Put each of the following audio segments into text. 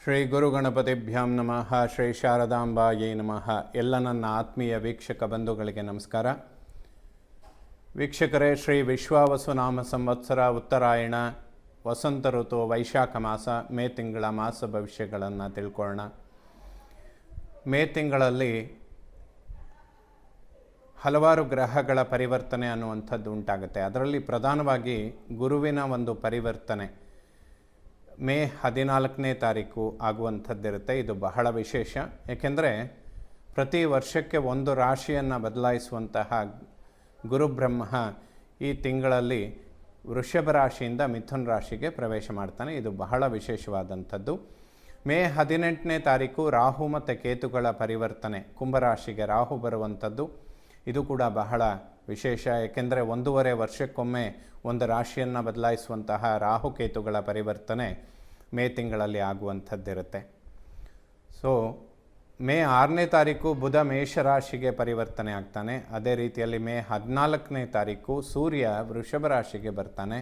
ಶ್ರೀ ಗುರುಗಣಪತಿಭ್ಯಾಂ ನಮಃ. ಶ್ರೀ ಶಾರದಾಂಬಾಯೇ ನಮಃ. ಎಲ್ಲ ನನ್ನ ಆತ್ಮೀಯ ವೀಕ್ಷಕ ಬಂಧುಗಳಿಗೆ ನಮಸ್ಕಾರ. ವೀಕ್ಷಕರೇ, ಶ್ರೀ ವಿಶ್ವಾವಸುನಾಮ ಸಂವತ್ಸರ ಉತ್ತರಾಯಣ ವಸಂತ ಋತು ವೈಶಾಖ ಮಾಸ ಮೇ ತಿಂಗಳ ಮಾಸ ಭವಿಷ್ಯಗಳನ್ನು ತಿಳ್ಕೊಳ್ಳೋಣ. ಮೇ ತಿಂಗಳಲ್ಲಿ ಹಲವಾರು ಗ್ರಹಗಳ ಪರಿವರ್ತನೆ ಅನ್ನುವಂಥದ್ದು ಉಂಟಾಗುತ್ತೆ. ಅದರಲ್ಲಿ ಪ್ರಧಾನವಾಗಿ ಗುರುವಿನ ಒಂದು ಪರಿವರ್ತನೆ ಮೇ 14ನೇ ತಾರೀಕು ಆಗುವಂಥದ್ದಿರುತ್ತೆ. ಇದು ಬಹಳ ವಿಶೇಷ, ಏಕೆಂದರೆ ಪ್ರತಿ ವರ್ಷಕ್ಕೆ ಒಂದು ರಾಶಿಯನ್ನು ಬದಲಾಯಿಸುವಂತಹ ಗುರುಬ್ರಹ್ಮ ಈ ತಿಂಗಳಲ್ಲಿ ವೃಷಭ ರಾಶಿಯಿಂದ ಮಿಥುನ ರಾಶಿಗೆ ಪ್ರವೇಶ ಮಾಡ್ತಾನೆ. ಇದು ಬಹಳ ವಿಶೇಷವಾದಂಥದ್ದು. ಮೇ 18ನೇ ತಾರೀಕು ರಾಹು ಮತ್ತು ಕೇತುಗಳ ಪರಿವರ್ತನೆ, ಕುಂಭರಾಶಿಗೆ ರಾಹು ಬರುವಂಥದ್ದು. ಇದು ಕೂಡ ಬಹಳ ವಿಶೇಷ, ಏಕೆಂದರೆ 1.5 ವರ್ಷಕ್ಕೊಮ್ಮೆ ಒಂದು ರಾಶಿಯನ್ನು ಬದಲಾಯಿಸುವಂತಹ ರಾಹುಕೇತುಗಳ ಪರಿವರ್ತನೆ ಮೇ ತಿಂಗಳಲ್ಲಿ ಆಗುವಂಥದ್ದಿರುತ್ತೆ. ಸೊ ಮೇ 6ನೇ ತಾರೀಕು ಬುಧ ಮೇಷರಾಶಿಗೆ ಪರಿವರ್ತನೆ ಆಗ್ತಾನೆ. ಅದೇ ರೀತಿಯಲ್ಲಿ ಮೇ 14ನೇ ತಾರೀಕು ಸೂರ್ಯ ವೃಷಭ ರಾಶಿಗೆ ಬರ್ತಾನೆ.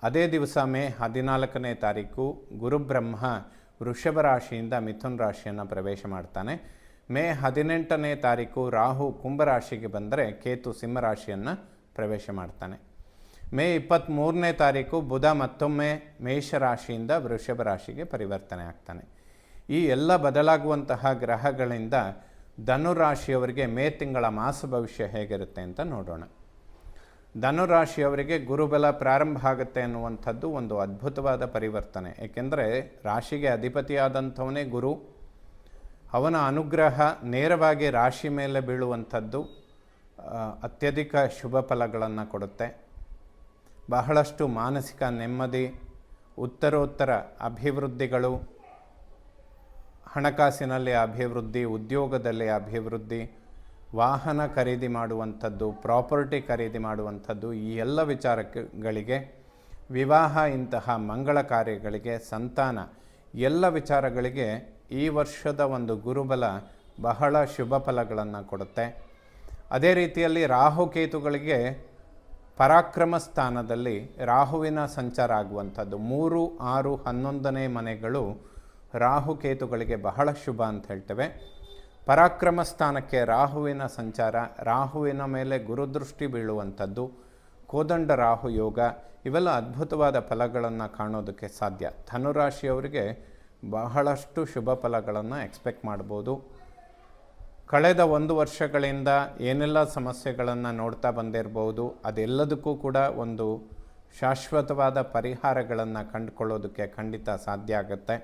ಅದೇ ದಿವಸ ಮೇ 14ನೇ ತಾರೀಕು ಗುರುಬ್ರಹ್ಮ ವೃಷಭ ರಾಶಿಯಿಂದ ಮಿಥುನ ರಾಶಿಯನ್ನು ಪ್ರವೇಶ ಮಾಡ್ತಾನೆ. ಮೇ 18ನೇ ತಾರೀಕು ರಾಹು ಕುಂಭರಾಶಿಗೆ ಬಂದರೆ ಕೇತು ಸಿಂಹರಾಶಿಯನ್ನು ಪ್ರವೇಶ ಮಾಡ್ತಾನೆ. ಮೇ 23ನೇ ತಾರೀಕು ಬುಧ ಮತ್ತೊಮ್ಮೆ ಮೇಷರಾಶಿಯಿಂದ ವೃಷಭ ರಾಶಿಗೆ ಪರಿವರ್ತನೆ ಆಗ್ತಾನೆ. ಈ ಎಲ್ಲ ಬದಲಾಗುವಂತಹ ಗ್ರಹಗಳಿಂದ ಧನುರಾಶಿಯವರಿಗೆ ಮೇ ತಿಂಗಳ ಮಾಸ ಭವಿಷ್ಯ ಹೇಗಿರುತ್ತೆ ಅಂತ ನೋಡೋಣ. ಧನುರಾಶಿಯವರಿಗೆ ಗುರುಬಲ ಪ್ರಾರಂಭ ಆಗುತ್ತೆ ಅನ್ನುವಂಥದ್ದು ಒಂದು ಅದ್ಭುತವಾದ ಪರಿವರ್ತನೆ. ಏಕೆಂದರೆ ರಾಶಿಗೆ ಅಧಿಪತಿಯಾದಂಥವನೇ ಗುರು. ಅವನ ಅನುಗ್ರಹ ನೇರವಾಗಿ ರಾಶಿ ಮೇಲೆ ಬೀಳುವಂಥದ್ದು ಅತ್ಯಧಿಕ ಶುಭ ಫಲಗಳನ್ನು ಕೊಡುತ್ತೆ. ಬಹಳಷ್ಟು ಮಾನಸಿಕ ನೆಮ್ಮದಿ, ಉತ್ತರೋತ್ತರ ಅಭಿವೃದ್ಧಿಗಳು, ಹಣಕಾಸಿನಲ್ಲಿ ಅಭಿವೃದ್ಧಿ, ಉದ್ಯೋಗದಲ್ಲಿ ಅಭಿವೃದ್ಧಿ, ವಾಹನ ಖರೀದಿ ಮಾಡುವಂಥದ್ದು, ಪ್ರಾಪರ್ಟಿ ಖರೀದಿ ಮಾಡುವಂಥದ್ದು, ಈ ಎಲ್ಲ ವಿಚಾರಗಳಿಗೆ, ವಿವಾಹ, ಇಂತಹ ಮಂಗಳ ಕಾರ್ಯಗಳಿಗೆ, ಸಂತಾನ, ಎಲ್ಲ ವಿಚಾರಗಳಿಗೆ ಈ ವರ್ಷದ ಒಂದು ಗುರುಬಲ ಬಹಳ ಶುಭ ಫಲಗಳನ್ನು ಕೊಡುತ್ತೆ. ಅದೇ ರೀತಿಯಲ್ಲಿ ರಾಹುಕೇತುಗಳಿಗೆ ಪರಾಕ್ರಮ ಸ್ಥಾನದಲ್ಲಿ ರಾಹುವಿನ ಸಂಚಾರ ಆಗುವಂಥದ್ದು 3, 6, 11ನೇ ಮನೆಗಳು ರಾಹುಕೇತುಗಳಿಗೆ ಬಹಳ ಶುಭ ಅಂತ ಹೇಳ್ತೇವೆ. ಪರಾಕ್ರಮ ಸ್ಥಾನಕ್ಕೆ ರಾಹುವಿನ ಸಂಚಾರ, ರಾಹುವಿನ ಮೇಲೆ ಗುರುದೃಷ್ಟಿ ಬೀಳುವಂಥದ್ದು, ಕೋದಂಡ ರಾಹು ಯೋಗ, ಇವೆಲ್ಲ ಅದ್ಭುತವಾದ ಫಲಗಳನ್ನು ಕಾಣೋದಕ್ಕೆ ಸಾಧ್ಯ. ಧನುರಾಶಿಯವರಿಗೆ ಬಹಳಷ್ಟು ಶುಭ ಫಲಗಳನ್ನು ಎಕ್ಸ್ಪೆಕ್ಟ್ ಮಾಡ್ಬೋದು. ಕಳೆದ 1 ವರ್ಷಗಳಿಂದ ಏನೆಲ್ಲ ಸಮಸ್ಯೆಗಳನ್ನು ನೋಡ್ತಾ ಬಂದಿರ್ಬೋದು, ಅದೆಲ್ಲದಕ್ಕೂ ಕೂಡ ಒಂದು ಶಾಶ್ವತವಾದ ಪರಿಹಾರಗಳನ್ನು ಕಂಡುಕೊಳ್ಳೋದಕ್ಕೆ ಖಂಡಿತ ಸಾಧ್ಯ ಆಗುತ್ತೆ.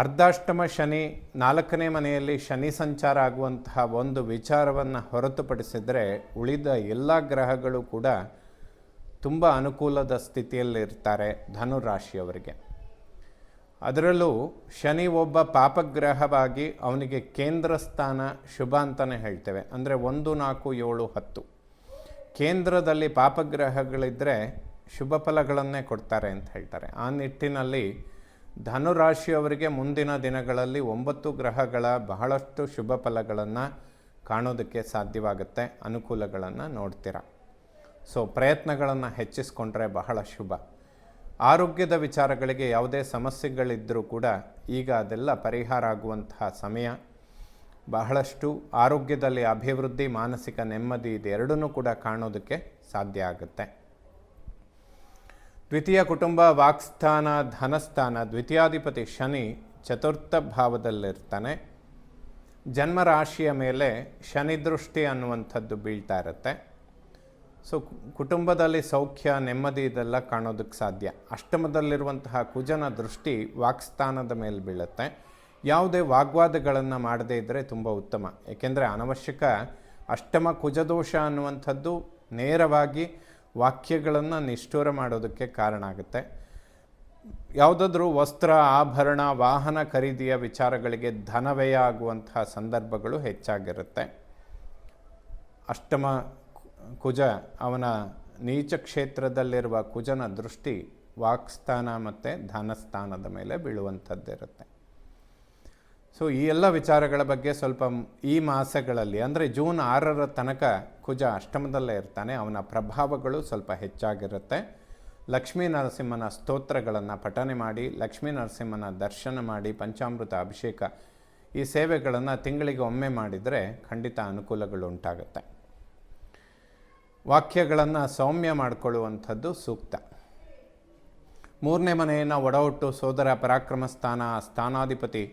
ಅರ್ಧಾಷ್ಟಮ ಶನಿ, 4ನೇ ಮನೆಯಲ್ಲಿ ಶನಿ ಸಂಚಾರ ಆಗುವಂತಹ ಒಂದು ವಿಚಾರವನ್ನು ಹೊರತುಪಡಿಸಿದರೆ ಉಳಿದ ಎಲ್ಲ ಗ್ರಹಗಳು ಕೂಡ ತುಂಬ ಅನುಕೂಲದ ಸ್ಥಿತಿಯಲ್ಲಿರ್ತಾರೆ ಧನುರಾಶಿಯವರಿಗೆ. ಅದರಲ್ಲೂ ಶನಿ ಒಬ್ಬ ಪಾಪಗ್ರಹವಾಗಿ ಅವನಿಗೆ ಕೇಂದ್ರ ಸ್ಥಾನ ಶುಭ ಅಂತಲೇ ಹೇಳ್ತೇವೆ. ಅಂದರೆ 1, 4, 7, 10 ಕೇಂದ್ರದಲ್ಲಿ ಪಾಪಗ್ರಹಗಳಿದ್ದರೆ ಶುಭ ಫಲಗಳನ್ನೇ ಕೊಡ್ತಾರೆ ಅಂತ ಹೇಳ್ತಾರೆ. ಆ ನಿಟ್ಟಿನಲ್ಲಿ ಧನುರಾಶಿಯವರಿಗೆ ಮುಂದಿನ ದಿನಗಳಲ್ಲಿ 9 ಗ್ರಹಗಳ ಬಹಳಷ್ಟು ಶುಭ ಫಲಗಳನ್ನು ಕಾಣೋದಕ್ಕೆ ಸಾಧ್ಯವಾಗುತ್ತೆ. ಅನುಕೂಲಗಳನ್ನು ನೋಡ್ತೀರ. ಸೊ ಪ್ರಯತ್ನಗಳನ್ನು ಹೆಚ್ಚಿಸ್ಕೊಂಡ್ರೆ ಬಹಳ ಶುಭ. ಆರೋಗ್ಯದ ವಿಚಾರಗಳಿಗೆ ಯಾವುದೇ ಸಮಸ್ಯೆಗಳಿದ್ದರೂ ಕೂಡ ಈಗ ಅದೆಲ್ಲ ಪರಿಹಾರ ಆಗುವಂತಹ ಸಮಯ. ಬಹಳಷ್ಟು ಆರೋಗ್ಯದಲ್ಲಿ ಅಭಿವೃದ್ಧಿ, ಮಾನಸಿಕ ನೆಮ್ಮದಿ, ಇದೆರಡನ್ನೂ ಕೂಡ ಕಾಣೋದಕ್ಕೆ ಸಾಧ್ಯ ಆಗುತ್ತೆ. ದ್ವಿತೀಯ ಕುಟುಂಬ, ವಾಕ್ಸ್ಥಾನ, ಧನಸ್ಥಾನ, ದ್ವಿತೀಯಾಧಿಪತಿ ಶನಿ 4ಥ ಭಾವದಲ್ಲಿರ್ತಾನೆ. ಜನ್ಮರಾಶಿಯ ಮೇಲೆ ಶನಿ ದೃಷ್ಟಿ ಅನ್ನುವಂಥದ್ದು ಬೀಳ್ತಾ ಇರುತ್ತೆ. ಸೊ ಕುಟುಂಬದಲ್ಲಿ ಸೌಖ್ಯ, ನೆಮ್ಮದಿ ಇದೆಲ್ಲ ಕಾಣೋದಕ್ಕೆ ಸಾಧ್ಯ. ಅಷ್ಟಮದಲ್ಲಿರುವಂತಹ ಕುಜನ ದೃಷ್ಟಿ ವಾಕ್ಸ್ಥಾನದ ಮೇಲೆ ಬೀಳುತ್ತೆ. ಯಾವುದೇ ವಾಗ್ವಾದಗಳನ್ನು ಮಾಡದೇ ಇದ್ದರೆ ತುಂಬ ಉತ್ತಮ. ಏಕೆಂದರೆ ಅನವಶ್ಯಕ ಅಷ್ಟಮ ಕುಜದೋಷ ಅನ್ನುವಂಥದ್ದು ನೇರವಾಗಿ ವಾಕ್ಯಗಳನ್ನು ನಿಷ್ಠೂರ ಮಾಡೋದಕ್ಕೆ ಕಾರಣ ಆಗುತ್ತೆ. ಯಾವುದಾದ್ರೂ ವಸ್ತ್ರ, ಆಭರಣ, ವಾಹನ ಖರೀದಿಯ ವಿಚಾರಗಳಿಗೆ ಧನವ್ಯಯ ಆಗುವಂತಹ ಸಂದರ್ಭಗಳು ಹೆಚ್ಚಾಗಿರುತ್ತೆ. ಅಷ್ಟಮ ಕುಜ, ಅವನ ನೀಚ ಕ್ಷೇತ್ರದಲ್ಲಿರುವ ಕುಜನ ದೃಷ್ಟಿ ವಾಕ್ಸ್ಥಾನ ಮತ್ತು ಧನಸ್ಥಾನದ ಮೇಲೆ ಬೀಳುವಂಥದ್ದಿರುತ್ತೆ. ಸೊ ಈ ಎಲ್ಲ ವಿಚಾರಗಳ ಬಗ್ಗೆ ಸ್ವಲ್ಪ ಈ ಮಾಸಗಳಲ್ಲಿ, ಅಂದರೆ ಜೂನ್ 6ರ ತನಕ ಕುಜ ಅಷ್ಟಮದಲ್ಲೇ ಇರ್ತಾನೆ. ಅವನ ಪ್ರಭಾವಗಳು ಸ್ವಲ್ಪ ಹೆಚ್ಚಾಗಿರುತ್ತೆ. ಲಕ್ಷ್ಮೀ ನರಸಿಂಹನ ಸ್ತೋತ್ರಗಳನ್ನು ಪಠನೆ ಮಾಡಿ, ಲಕ್ಷ್ಮೀ ನರಸಿಂಹನ ದರ್ಶನ ಮಾಡಿ, ಪಂಚಾಮೃತ ಅಭಿಷೇಕ ಈ ಸೇವೆಗಳನ್ನು ತಿಂಗಳಿಗೆ ಒಮ್ಮೆ ಮಾಡಿದರೆ ಖಂಡಿತ ಅನುಕೂಲಗಳು ಉಂಟಾಗುತ್ತೆ. ವಾಕ್ಯಗಳನ್ನು ಸೌಮ್ಯ ಮಾಡಿಕೊಳ್ಳುವಂಥದ್ದು ಸೂಕ್ತ. 3ನೇ ಮನೆಯನ್ನು ಒಡಹುಟ್ಟು ಸೋದರ ಪರಾಕ್ರಮ ಸ್ಥಾನ, ಸ್ಥಾನಾಧಿಪತಿ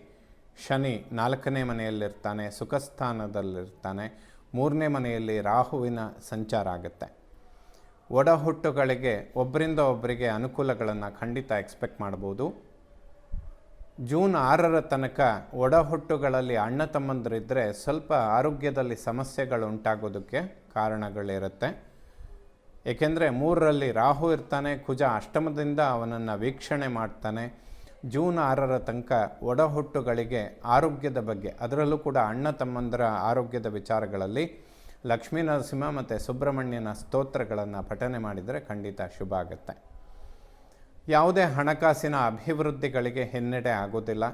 ಶನಿ 4ನೇ ಮನೆಯಲ್ಲಿರ್ತಾನೆ, ಸುಖಸ್ಥಾನದಲ್ಲಿರ್ತಾನೆ. 3ನೇ ಮನೆಯಲ್ಲಿ ರಾಹುವಿನ ಸಂಚಾರ ಆಗುತ್ತೆ. ಒಡಹುಟ್ಟುಗಳಿಗೆ ಒಬ್ಬರಿಂದ ಒಬ್ಬರಿಗೆ ಅನುಕೂಲಗಳನ್ನು ಖಂಡಿತ ಎಕ್ಸ್ಪೆಕ್ಟ್ ಮಾಡ್ಬೋದು. ಜೂನ್ 6ರ ತನಕ ಒಡಹುಟ್ಟುಗಳಲ್ಲಿ ಅಣ್ಣ ತಮ್ಮಂದಿರಿದ್ದರೆ ಸ್ವಲ್ಪ ಆರೋಗ್ಯದಲ್ಲಿ ಸಮಸ್ಯೆಗಳು ಉಂಟಾಗೋದಕ್ಕೆ ಕಾರಣಗಳಿರುತ್ತೆ. ಏಕೆಂದರೆ 3ರಲ್ಲಿ ರಾಹು ಇರ್ತಾನೆ, ಕುಜ ಅಷ್ಟಮದಿಂದ ಅವನನ್ನು ವೀಕ್ಷಣೆ ಮಾಡ್ತಾನೆ. ಜೂನ್ 6ರ ತನಕ ಒಡಹುಟ್ಟುಗಳಿಗೆ ಆರೋಗ್ಯದ ಬಗ್ಗೆ, ಅದರಲ್ಲೂ ಕೂಡ ಅಣ್ಣ ತಮ್ಮಂದರ ಆರೋಗ್ಯದ ವಿಚಾರಗಳಲ್ಲಿ ಲಕ್ಷ್ಮೀ ನರಸಿಂಹ ಮತ್ತು ಸುಬ್ರಹ್ಮಣ್ಯನ ಸ್ತೋತ್ರಗಳನ್ನು ಪಠನೆ ಮಾಡಿದರೆ ಖಂಡಿತ ಶುಭ ಆಗುತ್ತೆ. ಯಾವುದೇ ಹಣಕಾಸಿನ ಅಭಿವೃದ್ಧಿಗಳಿಗೆ ಹಿನ್ನಡೆ ಆಗೋದಿಲ್ಲ.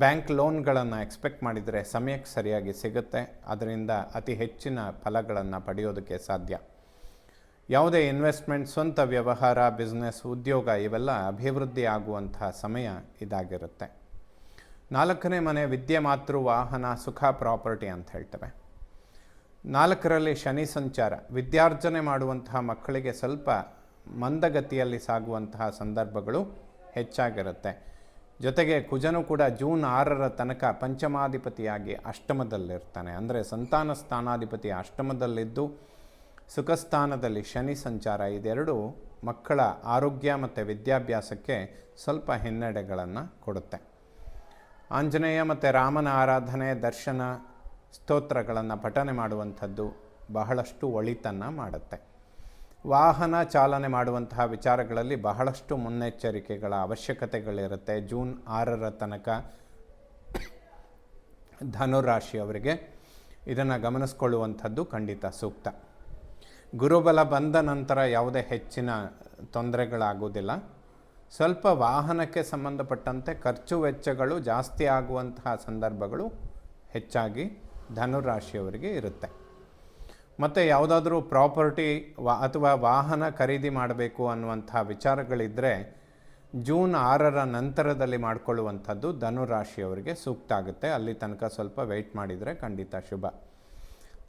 ಬ್ಯಾಂಕ್ ಲೋನ್ಗಳನ್ನು ಎಕ್ಸ್ಪೆಕ್ಟ್ ಮಾಡಿದರೆ ಸಮಯಕ್ಕೆ ಸರಿಯಾಗಿ ಸಿಗುತ್ತೆ. ಅದರಿಂದ ಅತಿ ಹೆಚ್ಚಿನ ಫಲಗಳನ್ನು ಪಡೆಯೋದಕ್ಕೆ ಸಾಧ್ಯ. ಯಾವುದೇ ಇನ್ವೆಸ್ಟ್ಮೆಂಟ್, ಸ್ವಂತ ವ್ಯವಹಾರ, ಬಿಸ್ನೆಸ್, ಉದ್ಯೋಗ ಇವೆಲ್ಲ ಅಭಿವೃದ್ಧಿ ಆಗುವಂತಹ ಸಮಯ ಇದಾಗಿರುತ್ತೆ. 4ನೇ ಮನೆ ವಿದ್ಯೆ, ಮಾತೃ, ವಾಹನ, ಸುಖ, ಪ್ರಾಪರ್ಟಿ ಅಂತ ಹೇಳ್ತೇವೆ. 4ರಲ್ಲಿ ಶನಿ ಸಂಚಾರ ವಿದ್ಯಾರ್ಜನೆ ಮಾಡುವಂತಹ ಮಕ್ಕಳಿಗೆ ಸ್ವಲ್ಪ ಮಂದಗತಿಯಲ್ಲಿ ಸಾಗುವಂತಹ ಸಂದರ್ಭಗಳು ಹೆಚ್ಚಾಗಿರುತ್ತೆ. ಜೊತೆಗೆ ಕುಜನು ಕೂಡ ಜೂನ್ 6ರ ತನಕ ಪಂಚಮಾಧಿಪತಿಯಾಗಿ ಅಷ್ಟಮದಲ್ಲಿರ್ತಾನೆ. ಅಂದರೆ ಸಂತಾನ ಸ್ಥಾನಾಧಿಪತಿ ಅಷ್ಟಮದಲ್ಲಿದ್ದು ಸುಖಸ್ಥಾನದಲ್ಲಿ ಶನಿ ಸಂಚಾರ, ಇದೆರಡು ಮಕ್ಕಳ ಆರೋಗ್ಯ ಮತ್ತು ವಿದ್ಯಾಭ್ಯಾಸಕ್ಕೆ ಸ್ವಲ್ಪ ಹಿನ್ನಡೆಗಳನ್ನು ಕೊಡುತ್ತೆ. ಆಂಜನೇಯ ಮತ್ತು ರಾಮನ ಆರಾಧನೆ, ದರ್ಶನ, ಸ್ತೋತ್ರಗಳನ್ನು ಪಠನೆ ಮಾಡುವಂಥದ್ದು ಬಹಳಷ್ಟು ಒಳಿತನ್ನು ಮಾಡುತ್ತೆ. ವಾಹನ ಚಾಲನೆ ಮಾಡುವಂತಹ ವಿಚಾರಗಳಲ್ಲಿ ಬಹಳಷ್ಟು ಮುನ್ನೆಚ್ಚರಿಕೆಗಳ ಅವಶ್ಯಕತೆಗಳಿರುತ್ತೆ. ಜೂನ್ 6ರ ತನಕ ಧನುರಾಶಿಯವರಿಗೆ ಇದನ್ನು ಗಮನಿಸ್ಕೊಳ್ಳುವಂಥದ್ದು ಖಂಡಿತ ಸೂಕ್ತ. ಗುರುಬಲ ಬಂದ ನಂತರ ಯಾವುದೇ ಹೆಚ್ಚಿನ ತೊಂದರೆಗಳಾಗುವುದಿಲ್ಲ. ಸ್ವಲ್ಪ ವಾಹನಕ್ಕೆ ಸಂಬಂಧಪಟ್ಟಂತೆ ಖರ್ಚು ವೆಚ್ಚಗಳು ಜಾಸ್ತಿ ಆಗುವಂತಹ ಸಂದರ್ಭಗಳು ಹೆಚ್ಚಾಗಿ ಧನುರಾಶಿಯವರಿಗೆ ಇರುತ್ತೆ. ಮತ್ತು ಯಾವುದಾದ್ರೂ ಪ್ರಾಪರ್ಟಿ ಅಥವಾ ವಾಹನ ಖರೀದಿ ಮಾಡಬೇಕು ಅನ್ನುವಂಥ ವಿಚಾರಗಳಿದ್ದರೆ ಜೂನ್ 6ರ ನಂತರದಲ್ಲಿ ಮಾಡಿಕೊಳ್ಳುವಂಥದ್ದು ಧನುರಾಶಿಯವರಿಗೆ ಸೂಕ್ತ ಆಗುತ್ತೆ. ಅಲ್ಲಿ ತನಕ ಸ್ವಲ್ಪ ವೆಯ್ಟ್ ಮಾಡಿದರೆ ಖಂಡಿತ ಶುಭ.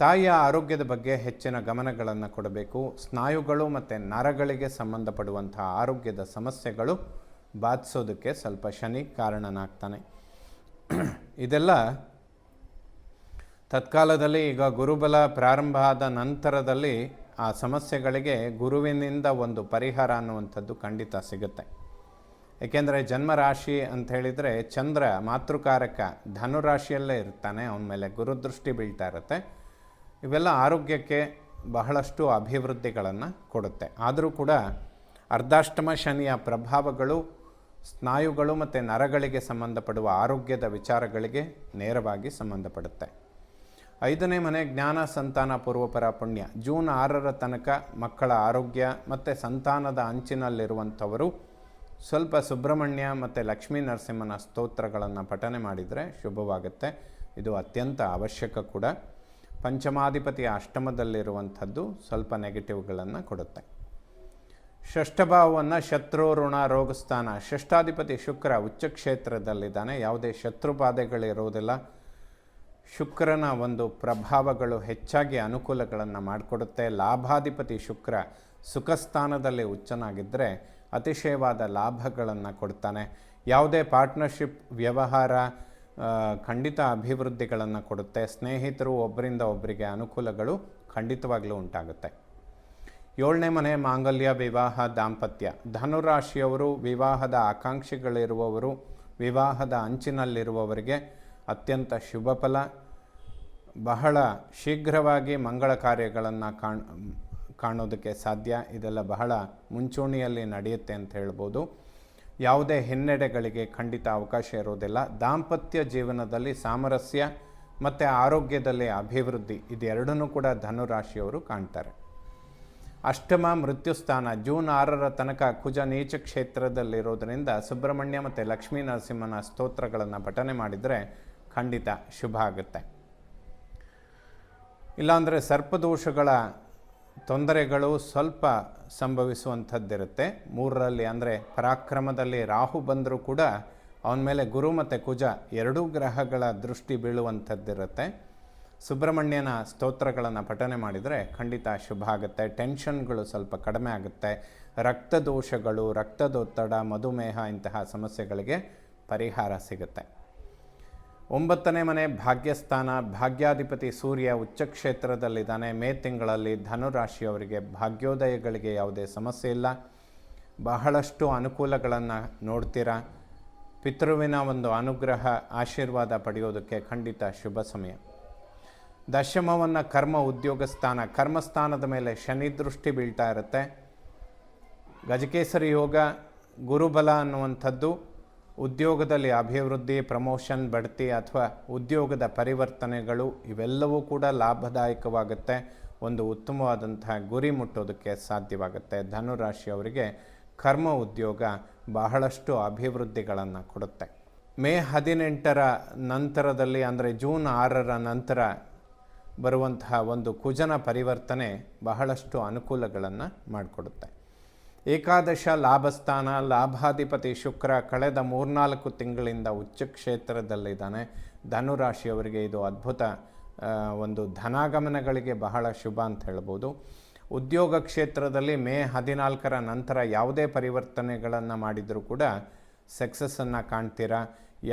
ತಾಯಿಯ ಆರೋಗ್ಯದ ಬಗ್ಗೆ ಹೆಚ್ಚಿನ ಗಮನಗಳನ್ನು ಕೊಡಬೇಕು. ಸ್ನಾಯುಗಳು ಮತ್ತು ನರಗಳಿಗೆ ಸಂಬಂಧಪಡುವಂಥ ಆರೋಗ್ಯದ ಸಮಸ್ಯೆಗಳು ಬಾಧಿಸೋದಕ್ಕೆ ಸ್ವಲ್ಪ ಶನಿ ಕಾರಣನಾಗ್ತಾನೆ. ಇದೆಲ್ಲ ತತ್ಕಾಲದಲ್ಲಿ ಈಗ ಗುರುಬಲ ಪ್ರಾರಂಭ ಆದ ನಂತರದಲ್ಲಿ ಆ ಸಮಸ್ಯೆಗಳಿಗೆ ಗುರುವಿನಿಂದ ಒಂದು ಪರಿಹಾರ ಅನ್ನುವಂಥದ್ದು ಖಂಡಿತ ಸಿಗುತ್ತೆ. ಏಕೆಂದರೆ ಜನ್ಮರಾಶಿ ಅಂತ ಹೇಳಿದರೆ ಚಂದ್ರ ಮಾತೃಕಾರಕ ಧನುರಾಶಿಯಲ್ಲೇ ಇರ್ತಾನೆ, ಅವನ ಮೇಲೆ ಗುರುದೃಷ್ಟಿ ಬೀಳ್ತಾ ಇರುತ್ತೆ. ಇವೆಲ್ಲ ಆರೋಗ್ಯಕ್ಕೆ ಬಹಳಷ್ಟು ಅಭಿವೃದ್ಧಿಗಳನ್ನು ಕೊಡುತ್ತೆ. ಆದರೂ ಕೂಡ ಅರ್ಧಾಷ್ಟಮ ಶನಿಯ ಪ್ರಭಾವಗಳು ಸ್ನಾಯುಗಳು ಮತ್ತು ನರಗಳಿಗೆ ಸಂಬಂಧಪಡುವ ಆರೋಗ್ಯದ ವಿಚಾರಗಳಿಗೆ ನೇರವಾಗಿ ಸಂಬಂಧಪಡುತ್ತೆ. 5ನೇ ಮನೆ ಜ್ಞಾನ, ಸಂತಾನ, ಪೂರ್ವಪರ ಪುಣ್ಯ. ಜೂನ್ 6ರ ತನಕ ಮಕ್ಕಳ ಆರೋಗ್ಯ ಮತ್ತು ಸಂತಾನದ ಅಂಚಿನಲ್ಲಿರುವಂಥವರು ಸ್ವಲ್ಪ ಸುಬ್ರಹ್ಮಣ್ಯ ಮತ್ತು ಲಕ್ಷ್ಮೀ ನರಸಿಂಹನ ಸ್ತೋತ್ರಗಳನ್ನು ಪಠನೆ ಮಾಡಿದರೆ ಶುಭವಾಗುತ್ತೆ. ಇದು ಅತ್ಯಂತ ಅವಶ್ಯಕ ಕೂಡ. ಪಂಚಮಾಧಿಪತಿಯ ಅಷ್ಟಮದಲ್ಲಿರುವಂಥದ್ದು ಸ್ವಲ್ಪ ನೆಗೆಟಿವ್ಗಳನ್ನು ಕೊಡುತ್ತೆ. ಷಷ್ಠಭಾವವನ್ನು ಶತ್ರು, ಋಣ, ರೋಗಸ್ಥಾನ. ಷಷ್ಠಾಧಿಪತಿ ಶುಕ್ರ ಉಚ್ಚ ಕ್ಷೇತ್ರದಲ್ಲಿದ್ದಾನೆ. ಯಾವುದೇ ಶತ್ರುಬಾಧೆಗಳಿರುವುದಿಲ್ಲ. ಶುಕ್ರನ ಒಂದು ಪ್ರಭಾವಗಳು ಹೆಚ್ಚಾಗಿ ಅನುಕೂಲಗಳನ್ನು ಮಾಡಿಕೊಡುತ್ತೆ. ಲಾಭಾಧಿಪತಿ ಶುಕ್ರ ಸುಖಸ್ಥಾನದಲ್ಲಿ ಉಚ್ಚನಾಗಿದ್ದರೆ ಅತಿಶಯವಾದ ಲಾಭಗಳನ್ನು ಕೊಡ್ತಾನೆ. ಯಾವುದೇ ಪಾರ್ಟ್ನರ್ಶಿಪ್ ವ್ಯವಹಾರ ಖಂಡಿತ ಅಭಿವೃದ್ಧಿಗಳನ್ನು ಕೊಡುತ್ತೆ. ಸ್ನೇಹಿತರು ಒಬ್ಬರಿಂದ ಒಬ್ಬರಿಗೆ ಅನುಕೂಲಗಳು ಖಂಡಿತವಾಗಲೂ ಉಂಟಾಗುತ್ತೆ. 7ನೇ ಮನೆ ಮಾಂಗಲ್ಯ, ವಿವಾಹ, ದಾಂಪತ್ಯ. ಧನುರಾಶಿಯವರು ವಿವಾಹದ ಆಕಾಂಕ್ಷಿಗಳಿರುವವರು, ವಿವಾಹದ ಅಂಚಿನಲ್ಲಿರುವವರಿಗೆ ಅತ್ಯಂತ ಶುಭ ಫಲ. ಬಹಳ ಶೀಘ್ರವಾಗಿ ಮಂಗಳ ಕಾರ್ಯಗಳನ್ನು ಕಾಣೋದಕ್ಕೆ ಸಾಧ್ಯ. ಇದೆಲ್ಲ ಬಹಳ ಮುಂಚೂಣಿಯಲ್ಲಿ ನಡೆಯುತ್ತೆ ಅಂತ ಹೇಳ್ಬೋದು. ಯಾವುದೇ ಹಿನ್ನಡೆಗಳಿಗೆ ಖಂಡಿತ ಅವಕಾಶ ಇರೋದಿಲ್ಲ. ದಾಂಪತ್ಯ ಜೀವನದಲ್ಲಿ ಸಾಮರಸ್ಯ ಮತ್ತು ಆರೋಗ್ಯದಲ್ಲಿ ಅಭಿವೃದ್ಧಿ, ಇದೆರಡನ್ನೂ ಕೂಡ ಧನುರಾಶಿಯವರು ಕಾಣ್ತಾರೆ. ಅಷ್ಟಮ ಮೃತ್ಯುಸ್ಥಾನ. ಜೂನ್ 6ರ ತನಕ ಕುಜ ನೀಚ ಕ್ಷೇತ್ರದಲ್ಲಿರೋದರಿಂದ ಸುಬ್ರಹ್ಮಣ್ಯ ಮತ್ತು ಲಕ್ಷ್ಮೀ ನರಸಿಂಹನ ಸ್ತೋತ್ರಗಳನ್ನು ಪಠನೆ ಮಾಡಿದರೆ ಖಂಡಿತ ಶುಭ ಆಗುತ್ತೆ. ಇಲ್ಲಾಂದರೆ ಸರ್ಪದೋಷಗಳ ತೊಂದರೆಗಳು ಸ್ವಲ್ಪ ಸಂಭವಿಸುವಂಥದ್ದಿರುತ್ತೆ. 3ರಲ್ಲಿ ಅಂದರೆ ಪರಾಕ್ರಮದಲ್ಲಿ ರಾಹು ಬಂದರೂ ಕೂಡ ಅವನ ಮೇಲೆ ಗುರು ಮತ್ತು ಕುಜ ಎರಡೂ ಗ್ರಹಗಳ ದೃಷ್ಟಿ ಬೀಳುವಂಥದ್ದಿರುತ್ತೆ. ಸುಬ್ರಹ್ಮಣ್ಯನ ಸ್ತೋತ್ರಗಳನ್ನು ಪಠನೆ ಮಾಡಿದರೆ ಖಂಡಿತ ಶುಭ ಆಗುತ್ತೆ. ಟೆನ್ಷನ್ಗಳು ಸ್ವಲ್ಪ ಕಡಿಮೆ ಆಗುತ್ತೆ. ರಕ್ತದೋಷಗಳು, ರಕ್ತದೊತ್ತಡ, ಮಧುಮೇಹ ಇಂತಹ ಸಮಸ್ಯೆಗಳಿಗೆ ಪರಿಹಾರ ಸಿಗುತ್ತೆ. 9ನೇ ಮನೆ ಭಾಗ್ಯಸ್ಥಾನ. ಭಾಗ್ಯಾಧಿಪತಿ ಸೂರ್ಯ ಉಚ್ಚ ಕ್ಷೇತ್ರದಲ್ಲಿದ್ದಾನೆ. ಮೇ ತಿಂಗಳಲ್ಲಿ ಧನುರಾಶಿಯವರಿಗೆ ಭಾಗ್ಯೋದಯಗಳಿಗೆ ಯಾವುದೇ ಸಮಸ್ಯೆ ಇಲ್ಲ. ಬಹಳಷ್ಟು ಅನುಕೂಲಗಳನ್ನು ನೋಡ್ತೀರಾ. ಪಿತೃವಿನ ಒಂದು ಅನುಗ್ರಹ, ಆಶೀರ್ವಾದ ಪಡೆಯೋದಕ್ಕೆ ಖಂಡಿತ ಶುಭ ಸಮಯ. ದಶಮವನ್ನು ಕರ್ಮ ಉದ್ಯೋಗ ಸ್ಥಾನ, ಕರ್ಮಸ್ಥಾನದ ಮೇಲೆ ಶನಿ ದೃಷ್ಟಿ ಬೀಳ್ತಾ ಇರುತ್ತೆ. ಗಜಕೇಸರಿ ಯೋಗ, ಗುರುಬಲ ಅನ್ನುವಂಥದ್ದು ಉದ್ಯೋಗದಲ್ಲಿ ಅಭಿವೃದ್ಧಿ, ಪ್ರಮೋಷನ್, ಬಡ್ತಿ ಅಥವಾ ಉದ್ಯೋಗದ ಪರಿವರ್ತನೆಗಳು ಇವೆಲ್ಲವೂ ಕೂಡ ಲಾಭದಾಯಕವಾಗುತ್ತೆ. ಒಂದು ಉತ್ತಮವಾದಂತಹ ಗುರಿ ಮುಟ್ಟೋದಕ್ಕೆ ಸಾಧ್ಯವಾಗುತ್ತೆ. ಧನುರಾಶಿಯವರಿಗೆ ಕರ್ಮ ಉದ್ಯೋಗ ಬಹಳಷ್ಟು ಅಭಿವೃದ್ಧಿಗಳನ್ನು ಕೊಡುತ್ತೆ. ಮೇ 18ರ ನಂತರದಲ್ಲಿ ಅಂದರೆ ಜೂನ್ 6ರ ನಂತರ ಬರುವಂತಹ ಒಂದು ಕುಜನ ಪರಿವರ್ತನೆ ಬಹಳಷ್ಟು ಅನುಕೂಲಗಳನ್ನು ಮಾಡಿಕೊಡುತ್ತೆ. ಏಕಾದಶ ಲಾಭಸ್ಥಾನ. ಲಾಭಾಧಿಪತಿ ಶುಕ್ರ ಕಳೆದ 3-4 ತಿಂಗಳಿಂದ ಉಚ್ಚ ಕ್ಷೇತ್ರದಲ್ಲಿದ್ದಾನೆ. ಧನುರಾಶಿಯವರಿಗೆ ಇದು ಅದ್ಭುತ ಒಂದು ಧನಾಗಮನಗಳಿಗೆ ಬಹಳ ಶುಭ ಅಂತ ಹೇಳ್ಬೋದು. ಉದ್ಯೋಗ ಕ್ಷೇತ್ರದಲ್ಲಿ ಮೇ 14ರ ನಂತರ ಯಾವುದೇ ಪರಿವರ್ತನೆಗಳನ್ನು ಮಾಡಿದರೂ ಕೂಡ ಸಕ್ಸಸ್ಸನ್ನು ಕಾಣ್ತೀರಾ.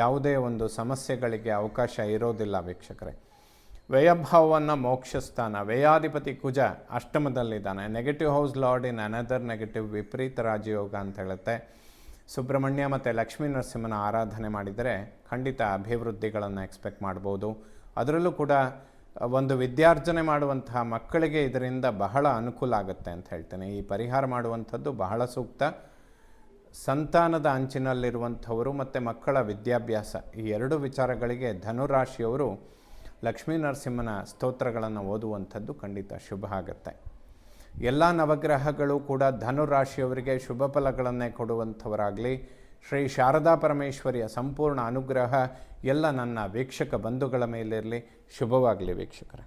ಯಾವುದೇ ಒಂದು ಸಮಸ್ಯೆಗಳಿಗೆ ಅವಕಾಶ ಇರೋದಿಲ್ಲ ವೀಕ್ಷಕರೇ. ವ್ಯಯಭಾವವನ್ನು ಮೋಕ್ಷಸ್ಥಾನ. ವ್ಯಯಾಧಿಪತಿ ಕುಜ ಅಷ್ಟಮದಲ್ಲಿದ್ದಾನೆ. Negative house lord in another negative, ವಿಪರೀತ ರಾಜಯೋಗ ಅಂತ ಹೇಳುತ್ತೆ. ಸುಬ್ರಹ್ಮಣ್ಯ ಮತ್ತು ಲಕ್ಷ್ಮೀ ನರಸಿಂಹನ ಆರಾಧನೆ ಮಾಡಿದರೆ ಖಂಡಿತ ಅಭಿವೃದ್ಧಿಗಳನ್ನು ಎಕ್ಸ್ಪೆಕ್ಟ್ ಮಾಡ್ಬೋದು. ಅದರಲ್ಲೂ ಕೂಡ ಒಂದು ವಿದ್ಯಾರ್ಜನೆ ಮಾಡುವಂತಹ ಮಕ್ಕಳಿಗೆ ಇದರಿಂದ ಬಹಳ ಅನುಕೂಲ ಆಗುತ್ತೆ ಅಂತ ಹೇಳ್ತೇನೆ. ಈ ಪರಿಹಾರ ಮಾಡುವಂಥದ್ದು ಬಹಳ ಸೂಕ್ತ. ಸಂತಾನದ ಅಂಚಿನಲ್ಲಿರುವಂಥವರು ಮತ್ತು ಮಕ್ಕಳ ವಿದ್ಯಾಭ್ಯಾಸ ಈ ಎರಡು ವಿಚಾರಗಳಿಗೆ ಧನುರಾಶಿಯವರು ಲಕ್ಷ್ಮೀ ನರಸಿಂಹನ ಸ್ತೋತ್ರಗಳನ್ನು ಓದುವಂಥದ್ದು ಖಂಡಿತ ಶುಭ ಆಗುತ್ತೆ. ಎಲ್ಲ ನವಗ್ರಹಗಳು ಕೂಡ ಧನುರಾಶಿಯವರಿಗೆ ಶುಭ ಫಲಗಳನ್ನೇ ಕೊಡುವಂಥವರಾಗಲಿ. ಶ್ರೀ ಶಾರದಾ ಪರಮೇಶ್ವರಿಯ ಸಂಪೂರ್ಣ ಅನುಗ್ರಹ ಎಲ್ಲ ನನ್ನ ವೀಕ್ಷಕ ಬಂಧುಗಳ ಮೇಲಿರಲಿ. ಶುಭವಾಗಲಿ ವೀಕ್ಷಕರೇ.